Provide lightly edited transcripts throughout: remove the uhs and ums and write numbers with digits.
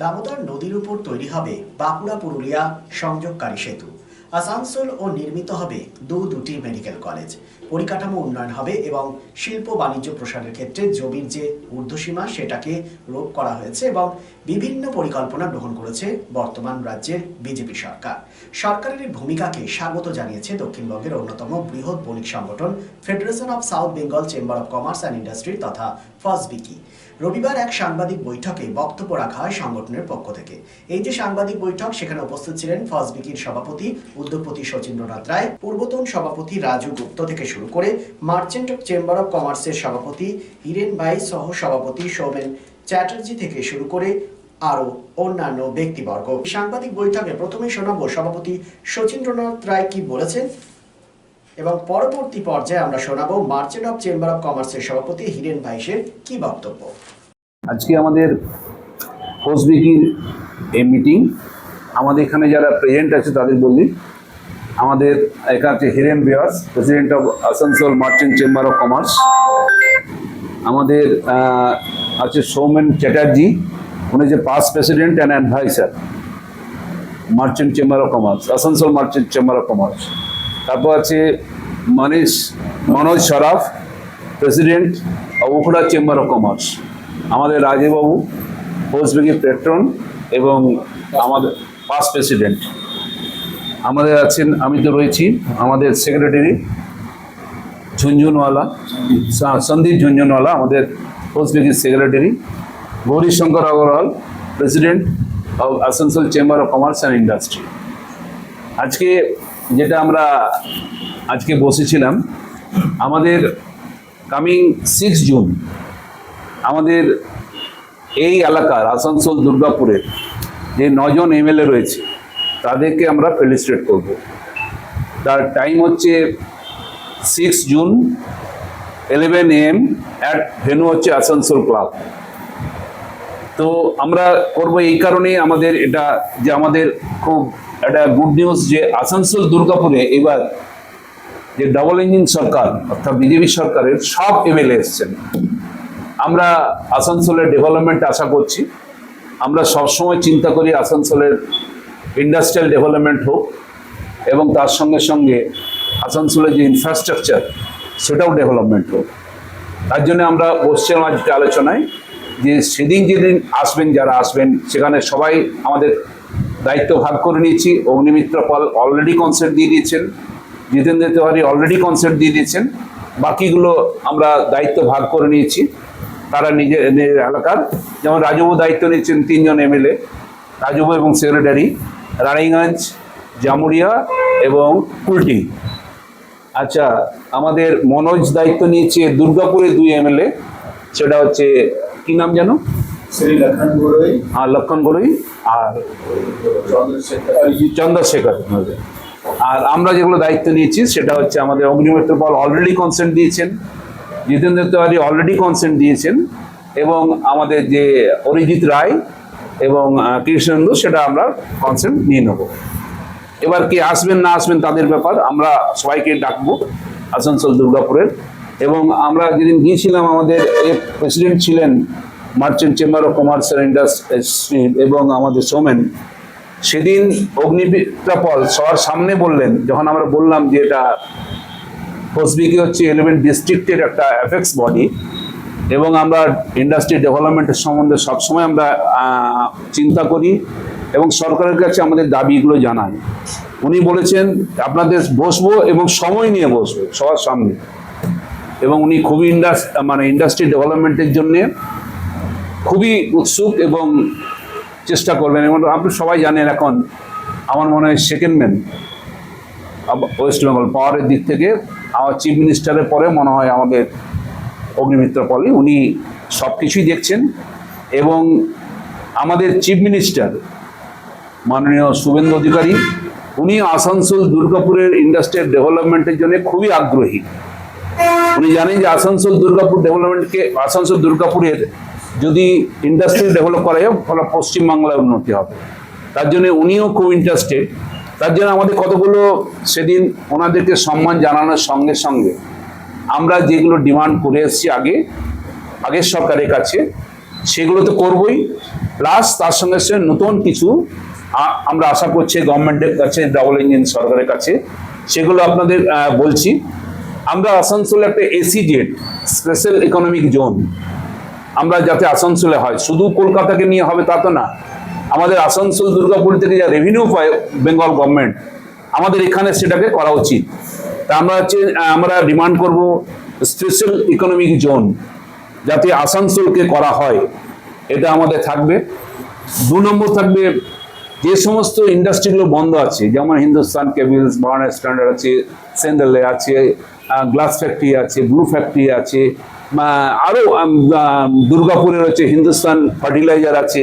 দামোদর নদীর উপর তৈরি হবে বাঁকুড়া পুরুলিয়া সংযোগকারী সেতু। আসানসোল ও নির্মিত হবে দুটি মেডিকেল কলেজ। পরিকাঠামো উন্নয়ন হবে এবং শিল্প বাণিজ্য প্রসারের ক্ষেত্রে জমির যে ঊর্ধ্বসীমা সেটাকে রোপ করা হয়েছে এবং বিভিন্ন পরিকল্পনা গ্রহণ করেছে বর্তমান রাজ্যের বিজেপি সরকার। সরকারের এই ভূমিকাকে স্বাগত জানিয়েছে দক্ষিণবঙ্গের অন্যতম বৃহৎ বণিক সংগঠন federation of south Bengal chamber of commerce and industry তথা ফসবিকি। রবিবার এক সাংবাদিক বৈঠকে বক্তব্য রাখা হয় সংগঠনের পক্ষ থেকে। এই যে সাংবাদিক বৈঠক, সেখানে উপস্থিত ছিলেন ফসবিকির সভাপতি উদ্যোগপতি শচীন্দ্রনাথ রায়, পূর্বতন সভাপতি রাজু গুপ্ত থেকে শুরু করে মার্চেন্ট চেম্বার অফ কমার্সের সভাপতি হিরেন ভাই সহ সভাপতি সৌমেন চ্যাটার্জি থেকে শুরু করে আরো অন্যান্য ব্যক্তিবর্গ। সাংবাদিক বৈঠকে প্রথমেই শোনাবো সভাপতি শচীন্দ্রনাথ রায় কি বলেছেন এবং পরবর্তী পর্যায়ে আমরা শোনাবো মার্চেন্ট অফ চেম্বার অফ কমার্সের সভাপতি হিরেন ভাইসের কি বক্তব্য। আজকে আমাদের ফসবিকির এই মিটিং, আমাদের এখানে যারা প্রেজেন্ট আছে তাদের বলি, আমাদের এখানে আছে Hiren Biyas, president of Asansol merchant chamber of commerce. আমাদের আছে সৌমেন চ্যাটার্জি, উনি যে past president and advisor merchant chamber of commerce, Asansol merchant chamber of commerce. তারপর আছে Manoj Saraf, president of Ukhra chamber of commerce. আমাদের রাজবাবু ফসবিকির পেট্রন এবং আমাদের পাস্ট প্রেসিডেন্ট। আমাদের আছেন, আমি তো রয়েছি, আমাদের সেক্রেটারি ঝুনঝুনওয়ালা, সন্দীপ ঝুনঝুনওয়ালা, আমাদের FOSBECCI secretary. Gourishankar Agarwal, president of Asansol chamber of commerce and industry. আজকে যেটা আমরা আজকে বসেছিলাম, আমাদের কামিং 6 জুন আমাদের এই এলাকার আসানসোল দুর্গাপুরের যে 9 জন এমএলএ রয়েছে তাদেরকে আমরা ফেলিসিটেট করব। তার টাইম হচ্ছে 6 জুন 11 AM অ্যাট ভেন্যু হচ্ছে আসানসোল ক্লাব। তো আমরা করব এই কারণে, আমাদের এটা যে আমাদের খুব একটা গুড নিউজ যে আসানসোল দুর্গাপুরে এবার যে ডাবল ইঞ্জিন সরকার অর্থাৎ বিজেপি সরকারের সব এমএলএ এসছেন। আমরা আসানসোলের ডেভেলপমেন্ট আশা করছি। আমরা সবসময় চিন্তা করি আসানসোলের ইন্ডাস্ট্রিয়াল ডেভেলপমেন্ট হোক এবং তার সঙ্গে সঙ্গে আসানসোলের যে ইনফ্রাস্ট্রাকচার সেটাও ডেভেলপমেন্ট হোক। তার জন্য আমরা বসছিলাম আজকে আলোচনায় যে সেদিন যেদিন আসবেন, যারা আসবেন সেখানে সবাই আমাদের দায়িত্ব ভাগ করে নিয়েছি। অগ্নিমিত্র পাল অলরেডি কনসেপ্ট দিয়ে দিয়েছেন, জিতেন্দ্র তিওয়ারি অলরেডি কনসেপ্ট দিয়ে দিয়েছেন, বাকিগুলো আমরা দায়িত্ব ভাগ করে নিয়েছি। তারা নিজের এলাকার, যেমন রাজবাবু দায়িত্ব নিচ্ছেন 3 জন এমএলএ, রাজবাবু এবং সেক্রেটারি, রানীগঞ্জ, জামুরিয়া এবং কুলটি। আচ্ছা, আমাদের মনোজ দায়িত্ব নিয়েছে দুর্গাপুরে 2 এমএলএ, সেটা হচ্ছে কি নাম যেন, লক্ষণ গড়ই আর চন্দ্রশেখর। আর আমরা যেগুলো দায়িত্ব নিয়েছি সেটা হচ্ছে আমাদের অগ্নিমিত্র পাল অলরেডি কনসেন্ট দিয়েছেন, জিতেন্দ্র তিওয়ারি অলরেডি কনসেন্ট দিয়েছেন এবং আমাদের যে অরিজিৎ রায় এবং কৃষ্ণেন্দু সেটা আমরা কনসেন্ট নিয়ে নেব। এবার কে আসবেন না আসবেন তাদের ব্যাপার, আমরা সবাইকে ডাকবো আসানসোল দুর্গাপুরের। এবং আমরা যেদিন গিয়েছিলাম, আমাদের প্রেসিডেন্ট ছিলেন merchant chamber of commerce and industry এবং আমাদের সৌমেন। সেদিন অগ্নিমিত্র পাল সবার সামনে বললেন, যখন আমরা বললাম যে এটা ফসবিকি হচ্ছে 11 ডিস্ট্রিক্টের একটা অ্যাপেক্স বডি এবং আমরা ইন্ডাস্ট্রি ডেভেলপমেন্টের সম্বন্ধে সবসময় আমরা চিন্তা করি এবং সরকারের কাছে আমাদের দাবিগুলো জানাই। উনি বলেছেন আপনাদের বসবো এবং সময় নিয়ে বসবো সবার সামনে, এবং উনি খুবই ইন্ডাস্ট্রি ডেভেলপমেন্টের জন্যে খুবই উৎসুক এবং চেষ্টা করবেন। এবং আপনি সবাই জানেন এখন আমার মনে হয় সেকেন্ড ম্যান ওয়েস্ট বেঙ্গল পাওয়ারের দিক থেকে, আমার চিফ মিনিস্টারের পরে মনে হয় আমাদের অগ্নিমিত্র পালই, উনি সব কিছুই দেখছেন। এবং আমাদের চিফ মিনিস্টার মাননীয় শুভেন্দু অধিকারী, উনি আসানসোল দুর্গাপুরের ইন্ডাস্ট্রিয়াল ডেভেলপমেন্টের জন্য খুবই আগ্রহী। উনি জানেন যে আসানসোল দুর্গাপুরের যদি ইন্ডাস্ট্রি ডেভেলপ করা যায় ফলে পশ্চিমবাংলায় উন্নতি হবে। তার জন্য উনিও খুব ইন্টারেস্টেড। তার জন্য আমাদের কতগুলো সেদিন ওনাদেরকে সম্মান জানানোর সঙ্গে সঙ্গে আমরা যেগুলো ডিমান্ড করে এসেছি আগের সরকারের কাছে, সেগুলো তো করবই। প্লাস তার সঙ্গে সঙ্গে নতুন কিছু আমরা আশা করছি গভর্নমেন্টের কাছে, ডাবল ইঞ্জিন সরকারের কাছে, সেগুলো আপনাদের বলছি। আমরা আসানসোলে একটা এসিজেড, স্পেশাল ইকোনমিক জোন, আমরা যাতে আসানসোলে হয়, শুধু কলকাতাকে নিয়ে হবে তা তো না, আমাদের আসানসোল দুর্গাপুর থেকে যা রেভিনিউ পায় বেঙ্গল গভর্নমেন্ট, আমাদের এখানে সেটাকে করা উচিত। তা আমরা ডিমান্ড করব স্পেশাল ইকোনমিক জোন যাতে আসানসোলকে করা হয়, এটা আমাদের থাকবে। 2 নম্বর থাকবে, যে সমস্ত ইন্ডাস্ট্রিগুলো বন্ধ আছে, যেমন হিন্দুস্তান কেবলস, বার্নার স্ট্যান্ডার্ড আছে, সেন্ডেলে আছে, গ্লাস ফ্যাক্টরি আছে, ব্লু ফ্যাক্টরি আছে, আরও দুর্গাপুরের হচ্ছে হিন্দুস্তান ফার্টিলাইজার আছে,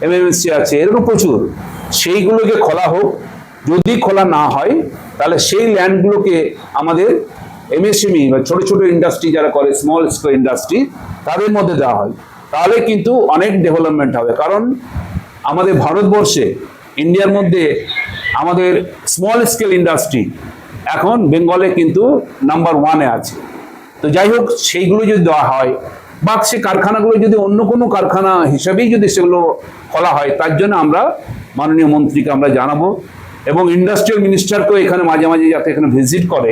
এমএমসি আছে, এরকম প্রচুর, সেইগুলোকে খোলা হোক। যদি খোলা না হয় তাহলে সেই ল্যান্ডগুলোকে আমাদের এমএসএমই বা ছোট ছোট ইন্ডাস্ট্রি যারা করে, স্মল স্কেল ইন্ডাস্ট্রি, তাদের মধ্যে দেওয়া হয়, তাহলে কিন্তু অনেক ডেভেলপমেন্ট হবে। কারণ আমাদের ভারতবর্ষে, ইন্ডিয়ার মধ্যে আমাদের স্মল স্কেল ইন্ডাস্ট্রি এখন বেঙ্গলে কিন্তু নাম্বার 1-এ আছে। তো যাই হোক, সেইগুলো যদি দেওয়া হয় বা সে কারখানাগুলো যদি অন্য কোনো কারখানা হিসাবেই যদি সেগুলো খোলা হয়, তার জন্য আমরা মাননীয় মন্ত্রীকে আমরা জানাবো, এবং ইন্ডাস্ট্রিয়াল মিনিস্টারকেও এখানে মাঝে মাঝে যাতে এখানে ভিজিট করে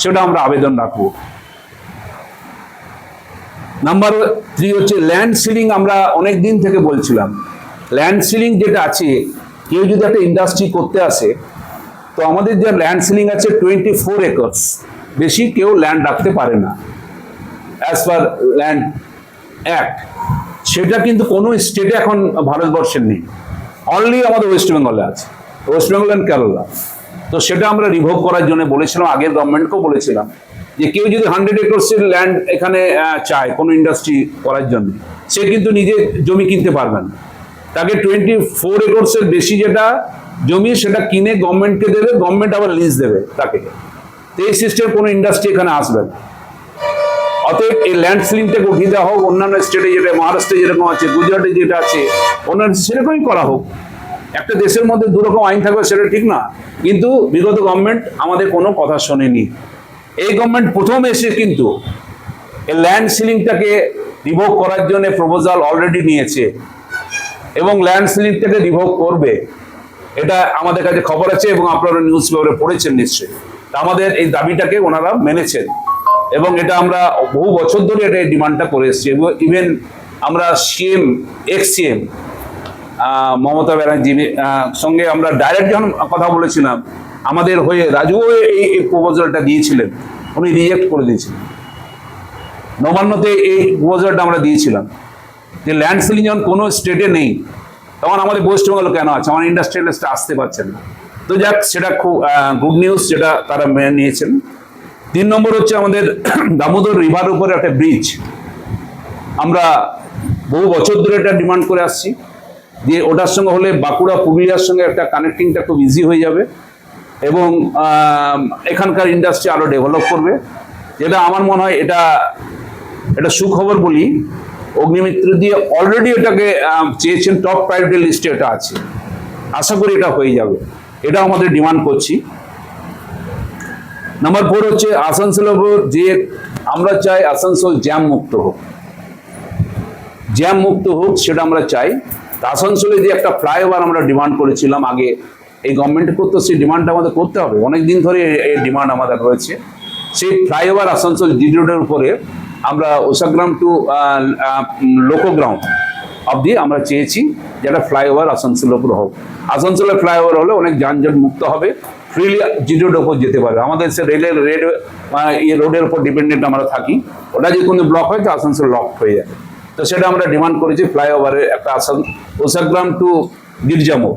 সেটা আমরা আবেদন রাখবো। নাম্বার 3 হচ্ছে ল্যান্ড সিলিং। আমরা অনেক দিন থেকে বলছিলাম, ল্যান্ড সিলিং যেটা আছে, কেউ যদি একটা ইন্ডাস্ট্রি করতে আসে, তো আমাদের যে ল্যান্ড সিলিং আছে 24 একর্স, বেশি কেউ ল্যান্ড রাখতে পারে না অ্যাজ পার ল্যান্ড অ্যাক্ট। সেটা কিন্তু কোনো স্টেটে এখন ভারতবর্ষের নেই, অনলি আমাদের ওয়েস্ট বেঙ্গলে আছে, ওয়েস্ট বেঙ্গল অ্যান্ড কেরালা। তো সেটা আমরা রিভোভ করার জন্য বলেছিলাম, আগের গভর্নমেন্টকেও বলেছিলাম যে কেউ যদি 100 একর্সের ল্যান্ড এখানে চায় কোনো ইন্ডাস্ট্রি করার জন্য, সে কিন্তু নিজে জমি কিনতে পারবে না, তাকে 24 একর্সের বেশি যেটা জমি সেটা কিনে গভর্নমেন্টকে দেবে, গভর্নমেন্ট আবার লিজ দেবে তাকে। তো এই সিস্টেম কোনো ইন্ডাস্ট্রি এখানে আসবে না। অতএব এই ল্যান্ড সিলিংটাকে উঠিয়ে দেওয়া হোক, অন্যান্য স্টেটে যেটা, মহারাষ্ট্রে যেরকম আছে, গুজরাটে যেটা আছে, অন্যান্য সেরকমই করা হোক। একটা দেশের মধ্যে 2 রকম আইন থাকবে সেটা ঠিক না, কিন্তু বিগত গভর্নমেন্ট আমাদের কোনো কথা শোনেনি। এই গভর্নমেন্ট প্রথম এসে কিন্তু এই ল্যান্ড সিলিংটাকে রিভোভ করার জন্য প্রপোজাল অলরেডি নিয়েছে এবং ল্যান্ড সিলিংটাকে রিভোভ করবে, এটা আমাদের কাছে খবর আছে এবং আপনারা নিউজ পেপারে পড়েছেন নিশ্চয়ই। আমাদের এই দাবিটাকে ওনারা মেনেছেন এবং এটা আমরা বহু বছর ধরে এটা ডিমান্ডটা করে এসেছি। এবং ইভেন আমরা সিএম, এক্স সিএম মমতা ব্যানার্জির সঙ্গে আমরা ডাইরেক্ট যখন কথা বলেছিলাম, আমাদের হয়ে রাজুও এই প্রপোজালটা দিয়েছিলেন, উনি রিজেক্ট করে দিয়েছিলেন। নবান্নতে এই প্রপোজালটা আমরা দিয়েছিলাম যে ল্যান্ড সিলিং যখন কোনো স্টেটে নেই, তখন আমাদের ওয়েস্ট বেঙ্গল কেন আছে, আমার ইন্ডাস্ট্রিয়ালিস্টরা আসতে পারছেন না। তো যাক, সেটা খুব গুড নিউজ, যেটা তারা মেনে নিয়েছেন। 3 নম্বর হচ্ছে আমাদের দামোদর রিভার উপরে একটা ব্রিজ, আমরা বহু বছর ধরে এটা ডিমান্ড করে আসছি যে ওটার সঙ্গে হলে বাঁকুড়া পুরুলিয়ার সঙ্গে একটা কানেক্টিংটা খুব ইজি হয়ে যাবে এবং এখানকার ইন্ডাস্ট্রি আরও ডেভেলপ করবে। যেটা আমার মনে হয় এটা সুখবর বলি, অগ্নিমিত্র দিয়ে অলরেডি এটাকে চেয়েছেন, টপ প্রায়োরিটি লিস্টে এটা আছে, আশা করি এটা হয়ে যাবে, এটা আমাদের ডিমান্ড করছি। নাম্বার 4 হচ্ছে আসানসোল, যে আমরা চাই আসানসোল জ্যাম মুক্ত হোক, জ্যাম মুক্ত হোক সেটা আমরা চাই। আসানসোলে যে একটা ফ্লাইওভার আমরা ডিমান্ড করেছিলাম আগে, এই গভর্নমেন্ট করতে, সেই ডিমান্ডটা আমাদের করতে হবে, অনেকদিন ধরে এই ডিমান্ড আমাদের রয়েছে। সেই ফ্লাইওভার আসানসোল জি রোডের উপরে আমরা ওসাগ্রাম টু লোকোগ্রাম অবধি আমরা চেয়েছি যেটা ফ্লাইওভার আসানসোলের উপর হোক। আসানসোলের ফ্লাইওভার হলে অনেক যানজট মুক্ত হবে, ফ্রিলি জি রোডের উপর যেতে পারবে। আমাদের সে রোডের উপর ডিপেন্ডেন্ট আমরা থাকি, ওটা যদি কোনো ব্লক হয় তো আসানসোল লক হয়ে যায়। তো সেটা আমরা ডিমান্ড করেছি, ফ্লাইওভারের একটা ওসাগ্রাম টু গির্জামো।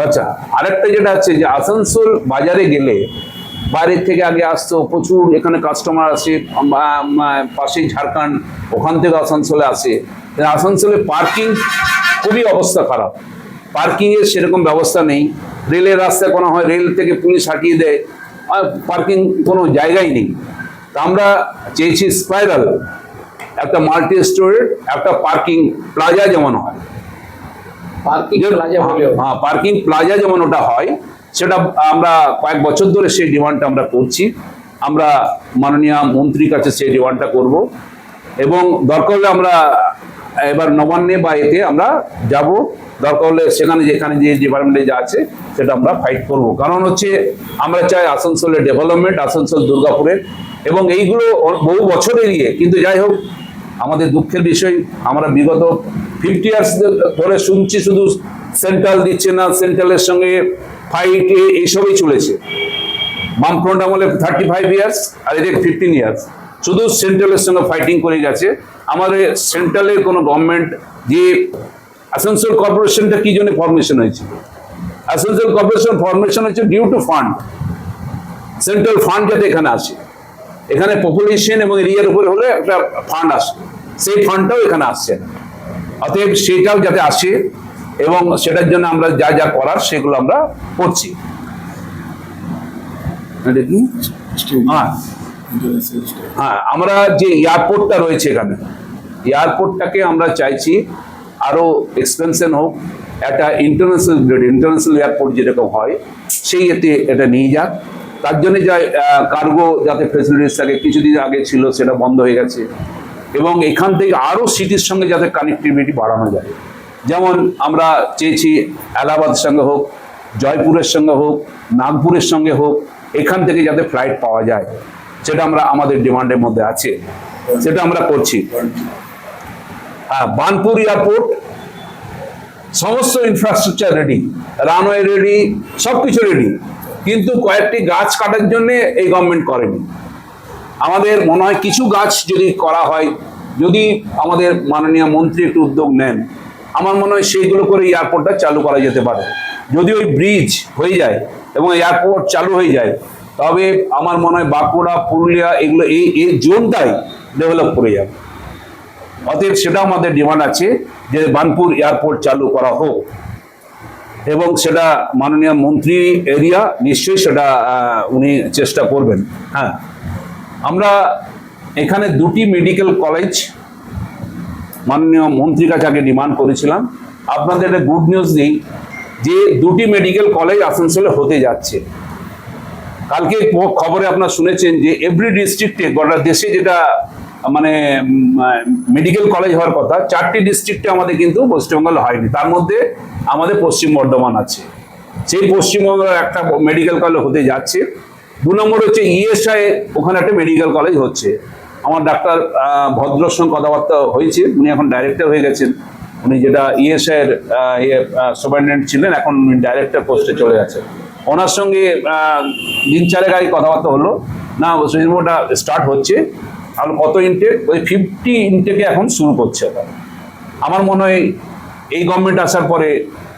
আচ্ছা, আরেকটা যেটা আছে যে আসানসোল বাজারে গেলে বাইরের থেকে আগে আসতো প্রচুর, এখানে কাস্টমার আসে, পাশেই ঝাড়খণ্ড, ওখান থেকে আসানসোলে আসে। আসানসোলে পার্কিং খুবই অবস্থা খারাপ, পার্কিংয়ের সেরকম ব্যবস্থা নেই। রেলের রাস্তায় কোনো হয়, রেল থেকে পুলিশ হাঁটিয়ে দেয়, আর পার্কিং কোনো জায়গাই নেই। তা আমরা চেয়েছি স্পাইরাল একটা মাল্টি স্টোরেড একটা পার্কিং প্লাজা যেমন হয়, পার্কিং প্লাজা যেমন ওটা হয়, সেটা আমরা কয়েক বছর ধরে সেই ডিমান্ডটা আমরা করছি। আমরা মাননীয় মন্ত্রীর কাছে সেই ডিমান্ডটা করব এবং দরকার হলে আমরা এবার নবান্নে বা এতে আমরা যাব, দরকার হলে সেখানে যেখানে যে ডিপার্টমেন্টে যা আছে সেটা আমরা ফাইট করব। কারণ হচ্ছে আমরা চাই আসানসোলের ডেভেলপমেন্ট, আসানসোল দুর্গাপুরের, এবং এইগুলো বহু বছর এড়িয়ে, কিন্তু যাই হোক আমাদের দুঃখের বিষয় আমরা বিগত 50 ইয়ার্স ধরে শুনছি শুধু সেন্ট্রাল দিচ্ছে না, সেন্ট্রালের সঙ্গে ফাইট এইসবই চলেছে। বামফ্রন্ট আমলে 35 ইয়ার্স আর এদিকে 15 ইয়ার্স শুধু সেন্ট্রালের সঙ্গে ফাইটিং করে গেছে। আমাদের সেন্ট্রালের কোনো গভর্নমেন্ট, যে আসানসোল কর্পোরেশনটা কি জন্য ফরমেশন হয়েছে? আসানসোল কর্পোরেশন ফরমেশন হচ্ছে due to fund, central fund যাতে এখানে আসে, এখানে পপুলেশন এবং এরিয়ার উপরে হলে একটা ফান্ড আসে, সেই ফান্ডটাও এখানে আসছে না। অতএব সেটাও যাতে আসে এবং সেটার জন্য আমরা যা যা করার সেগুলো আমরা করছি। হ্যাঁ হ্যাঁ, আমরা যে এয়ারপোর্টটা রয়েছে এখানে, এয়ারপোর্টটাকে আমরা চাইছি আরো এক্সপেনশন হোক, একটা ইন্টারন্যাশনাল এয়ারপোর্ট যেরকম হয় সেই এতে এটা নিয়ে যাক। তার জন্য যা কার্গো যাতে ফেসিলিটিস থাকে, কিছুদিন আগে ছিল সেটা বন্ধ হয়ে গেছে, এবং এখান থেকে আরো সিটির সঙ্গে যাতে কানেক্টিভিটি বাড়ানো যায়। যেমন আমরা চেয়েছি এলাহাবাদের সঙ্গে হোক, জয়পুরের সঙ্গে হোক, নাগপুরের সঙ্গে হোক, এখান থেকে যাতে ফ্লাইট পাওয়া যায়, সেটা আমরা আমাদের ডিমান্ডের মধ্যে আছে, সেটা আমরা করছি। হ্যাঁ, বার্নপুর এয়ারপোর্ট সমস্ত ইনফ্রাস্ট্রাকচার রেডি, রানওয়ে রেডি, সবকিছু রেডি, কিন্তু কয়েকটি গাছ কাটার জন্য এই গভর্নমেন্ট করেনি। আমাদের মনে হয় কিছু গাছ যদি করা হয়, যদি আমাদের মাননীয় মন্ত্রী একটু উদ্যোগ নেন, আমার মনে হয় সেইগুলো করে এয়ারপোর্টটা চালু করা যেতে পারে। যদি ওই ব্রিজ হয়ে যায় এবং এয়ারপোর্ট চালু হয়ে যায়, তবে আমার মনে হয় বাঁকুড়া, পুরুলিয়া এগুলো এই জোনটাই ডেভেলপ করে যাবে। অতএব সেটা আমাদের ডিমান্ড আছে যে বার্নপুর এয়ারপোর্ট চালু করা হোক, এবং সেটা মাননীয় মন্ত্রী এরিয়া নিশ্চয়ই সেটা উনি চেষ্টা করবেন। হ্যাঁ, আমরা এখানে দুটি মেডিকেল কলেজ মাননীয় মন্ত্রীর কাছে আগে ডিমান্ড করেছিলাম। আপনাদের একটা গুড নিউজ দিই যে দুটি মেডিকেল কলেজ আসানসোলে হতে যাচ্ছে। কালকে খবরে আপনারা শুনেছেন যে এভরি ডিস্ট্রিক্টে, গোটা দেশে যেটা মানে মেডিকেল কলেজ হওয়ার কথা, 4টি ডিস্ট্রিক্টে আমাদের কিন্তু পশ্চিমবঙ্গ হয়নি। তার মধ্যে আমাদের পশ্চিম বর্ধমান আছে, সেই পশ্চিমবঙ্গের একটা মেডিকেল কলেজ হতে যাচ্ছে। 2 নম্বর হচ্ছে ইএসআই, ওখানে একটা মেডিকেল কলেজ হচ্ছে। আমার ডাক্তার ভদ্রর সঙ্গে কথাবার্তা হয়েছে, উনি এখন ডাইরেক্টর হয়ে গেছেন। উনি যেটা ইএসআই এর সুপারিনটেন্ডেন্ট ছিলেন, এখন উনি ডাইরেক্টর পোস্টে চলে গেছেন। ওনার সঙ্গে দিন 4 আগে কথাবার্তা হলো, না ওটা স্টার্ট হচ্ছে। আর কত ইনটেক? ওই 50 ইনটেকে এখন শুরু করছে। আমার মনে হয় এই গভর্নমেন্ট আসার পরে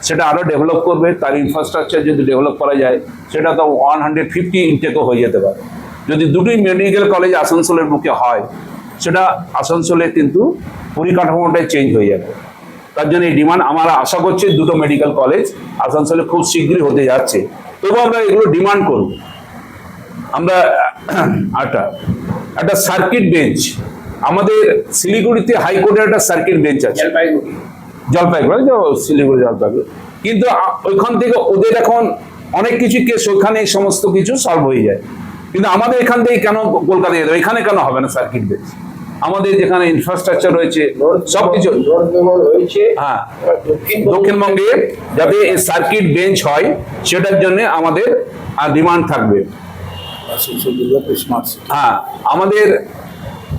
সেটা আরো ডেভেলপ করবে। তার ইনফ্রাস্ট্রাকচার যদি ডেভেলপ করা যায়, সেটা তো 150 ইনটেকও হয়ে যেতে পারে। যদি দুটি মেডিকেল কলেজ আসানসোলের বুকে হয়, সেটা আসানসোলে কিন্তু পরিকাঠামোটাই চেঞ্জ হয়ে যাবে। তার জন্য এই ডিমান্ড, আমরা আশা করছি দুটো মেডিকেল কলেজ আসানসোলে খুব শীঘ্রই হতে যাচ্ছে। তবু আমরা এগুলো ডিমান্ড করব। আমরা একটা সার্কিট বেঞ্চ, আমাদের শিলিগুড়িতে হাইকোর্টের একটা সার্কিট বেঞ্চ আছে, জলপাইগুড়ি, শিলিগুড়ি জলপাইগুড়ি, কিন্তু ওইখান থেকে ওদের এখন অনেক কিছু কেস ওইখানে সমস্ত কিছু সলভ হয়ে যায়। কিন্তু আমাদের এখান থেকে কেন কলকাতায় যেতে হবে? এখানে কেন হবে না সার্কিট বেঞ্চ? আমাদের যেখানে ইনফ্রাস্ট্রাকচার রয়েছে সবকিছু, হ্যাঁ, দক্ষিণবঙ্গে যাতে এই সার্কিট বেঞ্চ হয়, সেটার জন্য আমাদের ডিমান্ড থাকবে। হ্যাঁ, আমাদের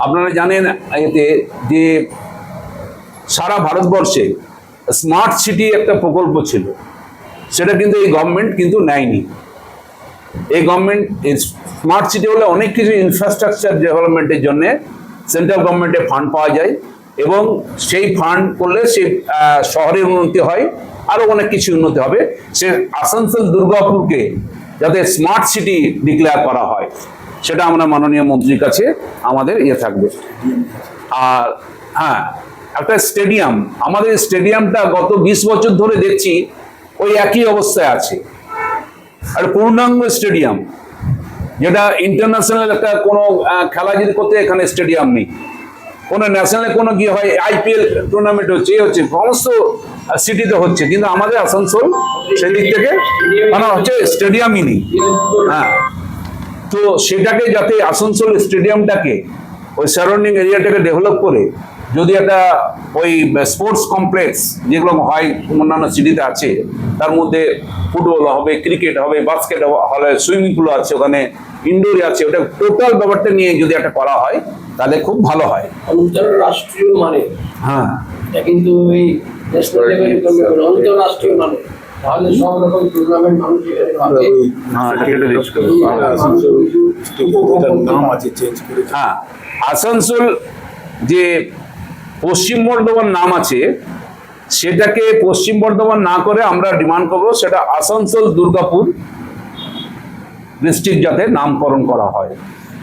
আপনারা জানেন এতে যে সারা ভারতবর্ষে স্মার্ট সিটি একটা প্রকল্প ছিল, সেটা কিন্তু এই গভর্নমেন্ট কিন্তু নেয়নি। এই গভর্নমেন্ট স্মার্ট সিটি হলে অনেক কিছু ইনফ্রাস্ট্রাকচার ডেভেলপমেন্টের জন্য সেন্ট্রাল গভর্নমেন্টে ফান্ড পাওয়া যায়, এবং সেই ফান্ড করলে সে শহরের উন্নতি হয়, আরো অনেক কিছু উন্নতি হবে। সে আসানসোল দুর্গাপুরকে যাতে স্মার্ট সিটি ডিক্লেয়ার করা হয়, সেটা আমরা মাননীয় মন্ত্রীর কাছে আমাদের থাকবে। আর হ্যাঁ, একটা স্টেডিয়াম, আমাদের স্টেডিয়ামটা গত 20 বছর ধরে দেখছি ওই একই অবস্থায় আছে। আর পূর্ণাঙ্গ স্টেডিয়াম, যেটা ইন্টারন্যাশনাল একটা কোনো খেলা যদি করতে, এখানে স্টেডিয়াম নেই। কোনো ন্যাশনালে কোনো কি হয়, আইপিএল টুর্নামেন্ট হচ্ছে, হচ্ছে সমস্ত সিটিতে হচ্ছে, কিন্তু আমাদের আসানসোল সেদিক থেকে মানে হচ্ছে স্টেডিয়ামই নেই। হ্যাঁ, তো সেটাকে যাতে আসানসোল স্টেডিয়ামটাকে ওই সারাউন্ডিং এরিয়াটাকে ডেভেলপ করে যদি একটা ওই স্পোর্টস কমপ্লেক্স যেগুলো হয় অন্যান্য সিটিতে আছে, তার মধ্যে ফুটবল হবে, ক্রিকেট হবে, বাস্কেট হবে, সুইমিং পুল আছে, ওখানে ইনডোর আছে, ওটা টোটাল ব্যাপারটা নিয়ে যদি একটা করা হয় তাহলে খুব ভালো হয়। আন্তর্রাষ্ট্রীয় মানে, হ্যাঁ, এটা কিন্তু এই ন্যাশনাল লেভেলে আন্তর্রাষ্ট্রীয় মানে, তাহলে সব রকম টুর্নামেন্ট মানুষ এখানে পাবে। হ্যাঁ, এটা রিচ করবো। নাম আছে চেঞ্জ করে। হ্যাঁ, আসানসোল যে পশ্চিম বর্ধমান নাম আছে সেটাকে পশ্চিম বর্ধমান না করে আমরা ডিমান্ড করবো সেটা আসানসোল দুর্গাপুর ডিস্ট্রিক্ট যাতে নামকরণ করা হয়,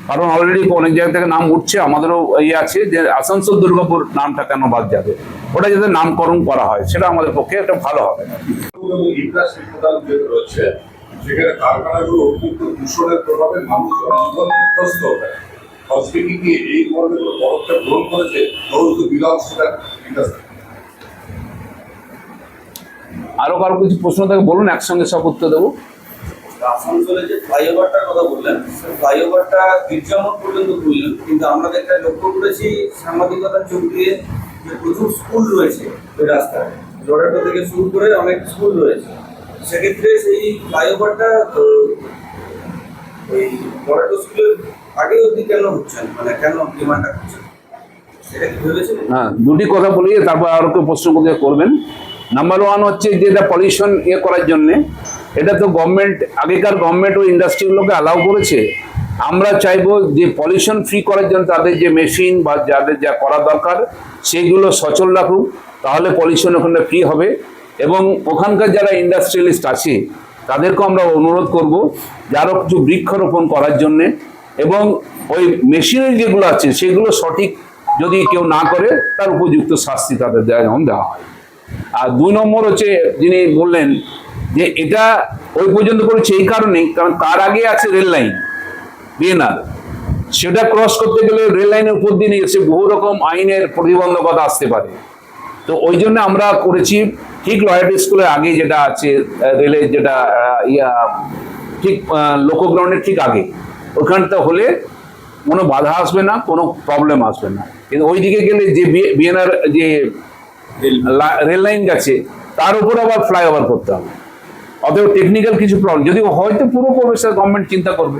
কারণ অলরেডি অনেক জায়গা থেকে নাম উঠছে, আমাদেরও ইয়ে আছে যে আসানসোল দুর্গাপুর নামটা কেন বাদ যাবে, ওটা যাতে নামকরণ করা হয় সেটা আমাদের পক্ষে একটা ভালো হবে। রয়েছে সেখানে কারখানাগুলো অত্যন্ত দূষণের প্রভাবে মানুষ জনজীবন বিধ্বস্ত হবে। হসপিটাল কি এই ধরনের কোনো পদক্ষেপ গ্রহণ করেছে? ধরুন বিলংস টু দ্যাট ইন্ডাস্ট্রি। আরো কারো কিছু প্রশ্ন থাকে বলুন, একসঙ্গে সব উত্তর দেবো। আসানসোলে যে ফ্লাইওভারটার কথা বললেন, ফ্লাইওভারটা গির্জামঠ পর্যন্ত তুললেন, কিন্তু আমরা একটা লক্ষ্য করেছি সাংবাদিকতার চোখ দিয়ে যে প্রচুর স্কুল রয়েছে ওই রাস্তায়, লোডাটো থেকে শুরু করে অনেক স্কুল রয়েছে। সেক্ষেত্রে সেই ফ্লাইওভারটা ওই লোডাটো স্কুলের আগে অবধি কেন হচ্ছে না, মানে কেন ডিমান্ডটা হচ্ছে সেটা কি ভেবেছেন? হ্যাঁ, দুটি কথা বলি, তারপর আরো কেউ প্রশ্ন করবেন। নাম্বার ওয়ান হচ্ছে যেটা পলিউশন করার জন্য, এটা তো গভর্নমেন্ট, আগেকার গভর্নমেন্ট ওই ইন্ডাস্ট্রিগুলোকে অ্যালাউ করেছে। আমরা চাইবো যে পলিউশন ফ্রি করার জন্য তাদের যে মেশিন বা যাদের যা করা দরকার সেগুলো সচল রাখুক, তাহলে পলিউশন ওখানে ফ্রি হবে। এবং ওখানকার যারা ইন্ডাস্ট্রিয়ালিস্ট আছে তাদেরকেও আমরা অনুরোধ করব যে আরও কিছু বৃক্ষরোপণ করার জন্যে, এবং ওই মেশিনারি যেগুলো আছে সেগুলো সঠিক যদি কেউ না করে তার উপযুক্ত শাস্তি তাদের দেওয়া হয়। আর 2 নম্বর হচ্ছে যিনি বললেন যে এটা ওই পর্যন্ত করেছে এই কারণেই, কারণ তার আগে আছে রেল লাইন বিএনআর, সেটা ক্রস করতে গেলে রেল লাইনের উপর দিয়ে এসে বহু রকম আইনের প্রতিবন্ধকতা আসতে পারে। তো ওই জন্য আমরা করেছি ঠিক লয়ার্ড স্কুলের আগে যেটা আছে রেলের যেটা ঠিক লোকগ্রাউন্ডের ঠিক আগে, ওখানটা হলে কোনো বাধা আসবে না, কোনো প্রবলেম আসবে না। কিন্তু ওই দিকে গেলে যে বিএনআর যে রেল লাইন গেছে তার উপর আবার ফ্লাইওভার করতে হবে, অতএব টেকনিক্যাল কিছু প্রবলেম, যদি হয়তো পুরো প্রবেশের গভর্নমেন্ট চিন্তা করবে,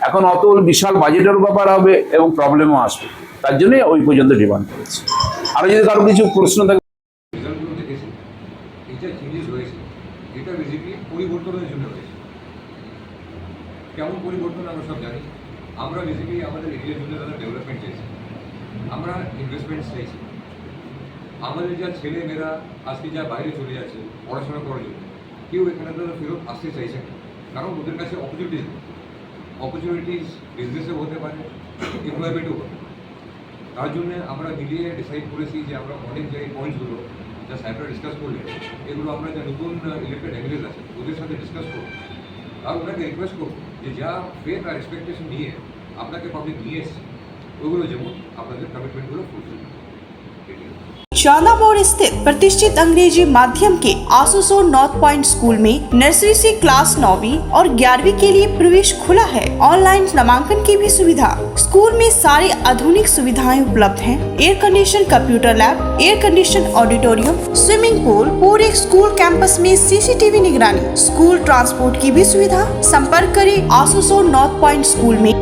এখন অত বিশাল বাজেটের ব্যাপার হবে এবং প্রবলেমও আসবে, তার জন্যই ওই পর্যন্ত ডিমান্ড করেছে। আরও যদি কারো কিছু প্রশ্ন থাকে। রেজাল্টগুলো দেখেছি, এটা চেঞ্জেস হয়েছে, এটা বেসিক্যালি পরিবর্তনের জন্য হয়েছে। কেমন পরিবর্তন আমরা সব জানি। আমরা বেসিক্যালি আমাদের এরিয়ার জন্য যারা ডেভেলপমেন্ট চাইছি, আমরা ইনভেস্টমেন্ট চাইছি। আমাদের যা ছেলে মেয়েরা আজকে যা বাইরে চলে যাচ্ছে পড়াশোনা করার জন্য, কেউ এখানে তারা ফেরত আসতে চাইছে না, কারণ ওদের কাছে অপরচুনিটিস বিজনেসেও হতে পারে, এমপ্লয়মেন্টও হতে পারে। তার জন্য আমরা মিলিয়ে ডিসাইড করেছি যে আমরা অনেক যে পয়েন্টসগুলো যা সাহেবরা ডিসকাস করলেন, এগুলো আমরা যা নতুন ইলেক্টেড এমএলএস আছে ওদের সাথে ডিসকাস করবো, আর ওনাকে রিকোয়েস্ট করবো যে যা ফেথ আর এক্সপেকটেশন নিয়ে আপনাকে পাবলিক নিয়ে এসছে ওইগুলো যেমন আপনাদের কমিটমেন্টগুলো ফুলফিল। चांदामोड़ स्थित प्रतिष्ठित अंग्रेजी माध्यम के आसुसोर नॉर्थ पॉइंट स्कूल में नर्सरी से क्लास 9वीं और 11वीं के लिए प्रवेश खुला है। ऑनलाइन नामांकन की भी सुविधा। स्कूल में सारी आधुनिक सुविधाएं उपलब्ध हैं। Air condition computer lab, air condition auditorium, swimming pool, पूरे स्कूल कैंपस में सीसीटीवी निगरानी, स्कूल ट्रांसपोर्ट की भी सुविधा। संपर्क करें आसुसोर नॉर्थ पॉइंट स्कूल में